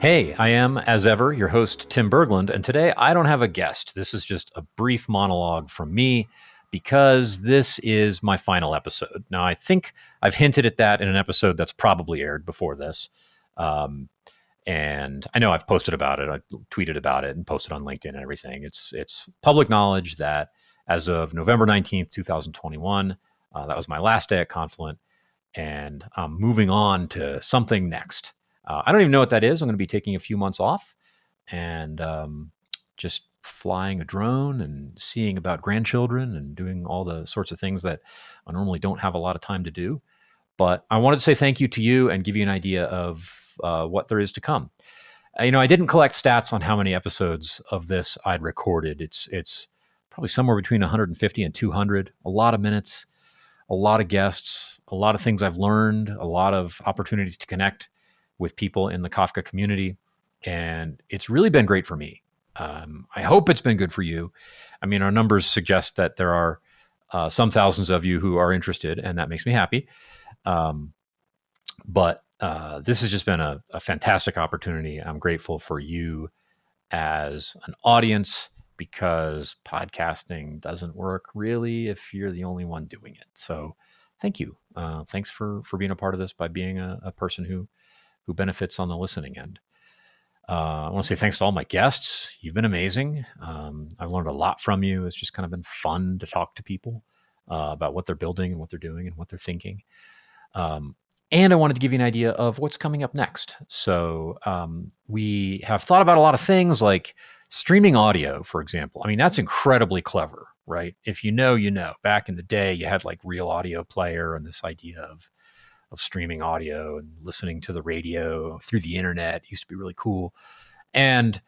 Hey, I am, as ever, your host, Tim Berglund, and today I don't have a guest. This is just a brief monologue from me because this is my final episode. Now, I think I've hinted at that in an episode that's probably aired before this. And I know I've posted about it. I tweeted about it and posted on LinkedIn and everything. It's public knowledge that as of November 19th, 2021, that was my last day at Confluent, and I'm moving on to something next. I don't even know what that is. I'm going to be taking a few months off and just flying a drone and seeing about grandchildren and doing all the sorts of things that I normally don't have a lot of time to do. But I wanted to say thank you to you and give you an idea of what there is to come. I didn't collect stats on how many episodes of this I'd recorded. It's probably somewhere between 150 and 200, a lot of minutes, a lot of guests, a lot of things I've learned, a lot of opportunities to connect with people in the Kafka community. And it's really been great for me. I hope it's been good for you. I mean, our numbers suggest that there are some thousands of you who are interested, and that makes me happy. But this has just been a fantastic opportunity. I'm grateful for you as an audience, because podcasting doesn't work really if you're the only one doing it. So thank you. Thanks for being a part of this by being a person who benefits on the listening end. I want to say thanks to all my guests. You've been amazing. I've learned a lot from you. It's just kind of been fun to talk to people about what they're building and what they're doing and what they're thinking. And I wanted to give you an idea of what's coming up next. So we have thought about a lot of things like streaming audio, for example. I mean, that's incredibly clever, right? If you know, you know. Back in the day, you had like Real Audio Player and this idea of streaming audio and listening to the radio through the internet. It used to be really cool. And,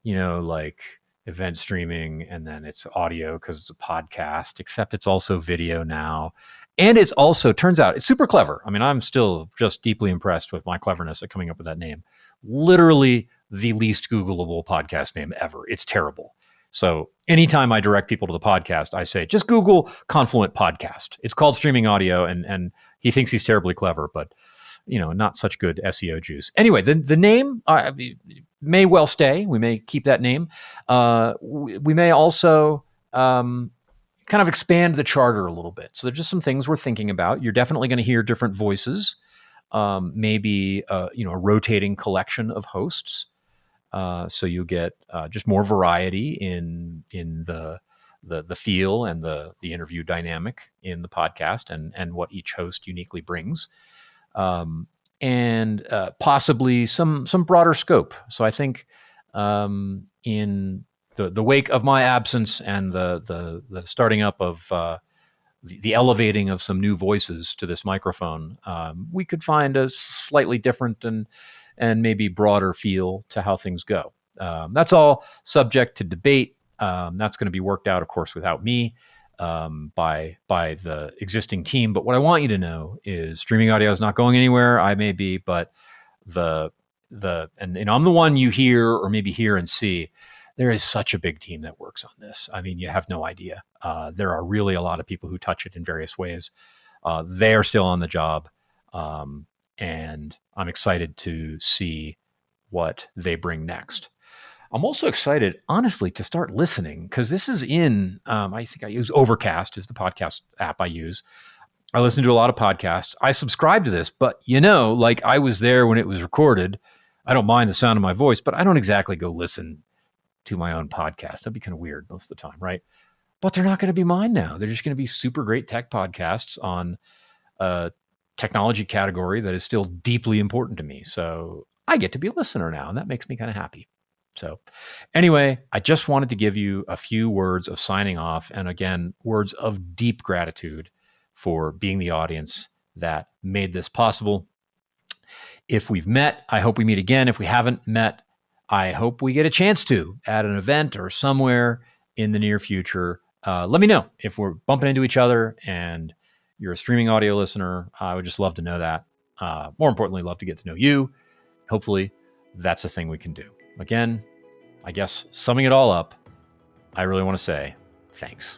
like event streaming, and then it's audio because it's a podcast, except it's also video now. And it's also, turns out, it's super clever. I mean, I'm still just deeply impressed with my cleverness at coming up with that name. Literally the least Googleable podcast name ever. It's terrible. So anytime I direct people to the podcast, I say, just Google Confluent podcast. It's called streaming audio, and he thinks he's terribly clever, but not such good SEO juice. Anyway, the name may well stay. We may keep that name. We may also kind of expand the charter a little bit. So there's just some things we're thinking about. You're definitely going to hear different voices, maybe a rotating collection of hosts. So you get just more variety in the feel and the interview dynamic in the podcast, and what each host uniquely brings, and possibly some broader scope. So I think in the wake of my absence and the starting up of the elevating of some new voices to this microphone, we could find a slightly different and maybe broader feel to how things go. That's all subject to debate. That's going to be worked out, of course, without me, by the existing team. But what I want you to know is streaming audio is not going anywhere. I may be, but I'm the one you hear or maybe hear and see. There is such a big team that works on this. I mean, you have no idea. There are really a lot of people who touch it in various ways. They are still on the job. And I'm excited to see what they bring next. I'm also excited, honestly, to start listening, because this is I think I use Overcast is the podcast app I use. I listen to a lot of podcasts. I subscribe to this, but like I was there when it was recorded. I don't mind the sound of my voice, but I don't exactly go listen to my own podcast. That'd be kind of weird most of the time, right? But they're not going to be mine now. They're just going to be super great tech podcasts on technology category that is still deeply important to me. So I get to be a listener now, and that makes me kind of happy. So anyway, I just wanted to give you a few words of signing off, and again, words of deep gratitude for being the audience that made this possible. If we've met, I hope we meet again. If we haven't met, I hope we get a chance to at an event or somewhere in the near future. Let me know if we're bumping into each other and you're a streaming audio listener. I would just love to know that. More importantly, love to get to know you. Hopefully, that's a thing we can do. Again, I guess summing it all up, I really want to say thanks.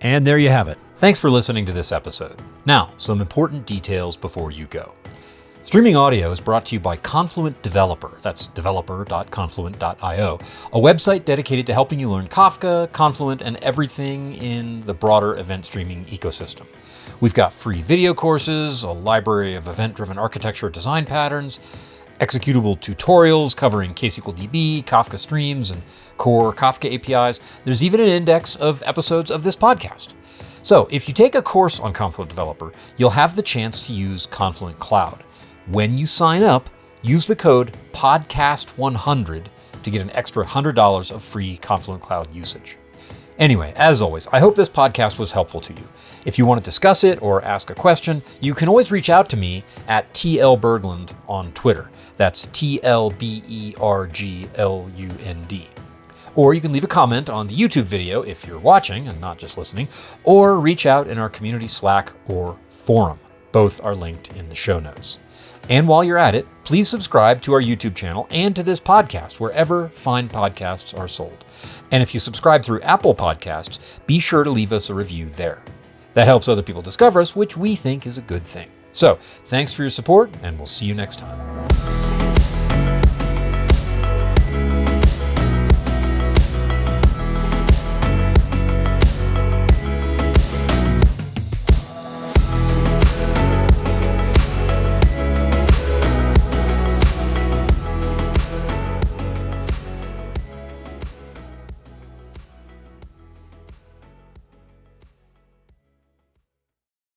And there you have it. Thanks for listening to this episode. Now, some important details before you go. Streaming audio is brought to you by Confluent Developer. That's developer.confluent.io, a website dedicated to helping you learn Kafka, Confluent, and everything in the broader event streaming ecosystem. We've got free video courses, a library of event-driven architecture design patterns, executable tutorials covering KSQLDB, Kafka streams, and core Kafka APIs. There's even an index of episodes of this podcast. So if you take a course on Confluent Developer, you'll have the chance to use Confluent Cloud. When you sign up, use the code PODCAST100 to get an extra $100 of free Confluent Cloud usage. Anyway, as always, I hope this podcast was helpful to you. If you want to discuss it or ask a question, you can always reach out to me at tlberglund on Twitter. That's TLBERGLUND. Or you can leave a comment on the YouTube video if you're watching and not just listening, or reach out in our community Slack or forum. Both are linked in the show notes. And while you're at it, please subscribe to our YouTube channel and to this podcast wherever fine podcasts are sold. And if you subscribe through Apple Podcasts, be sure to leave us a review there. That helps other people discover us, which we think is a good thing. So, thanks for your support, and we'll see you next time.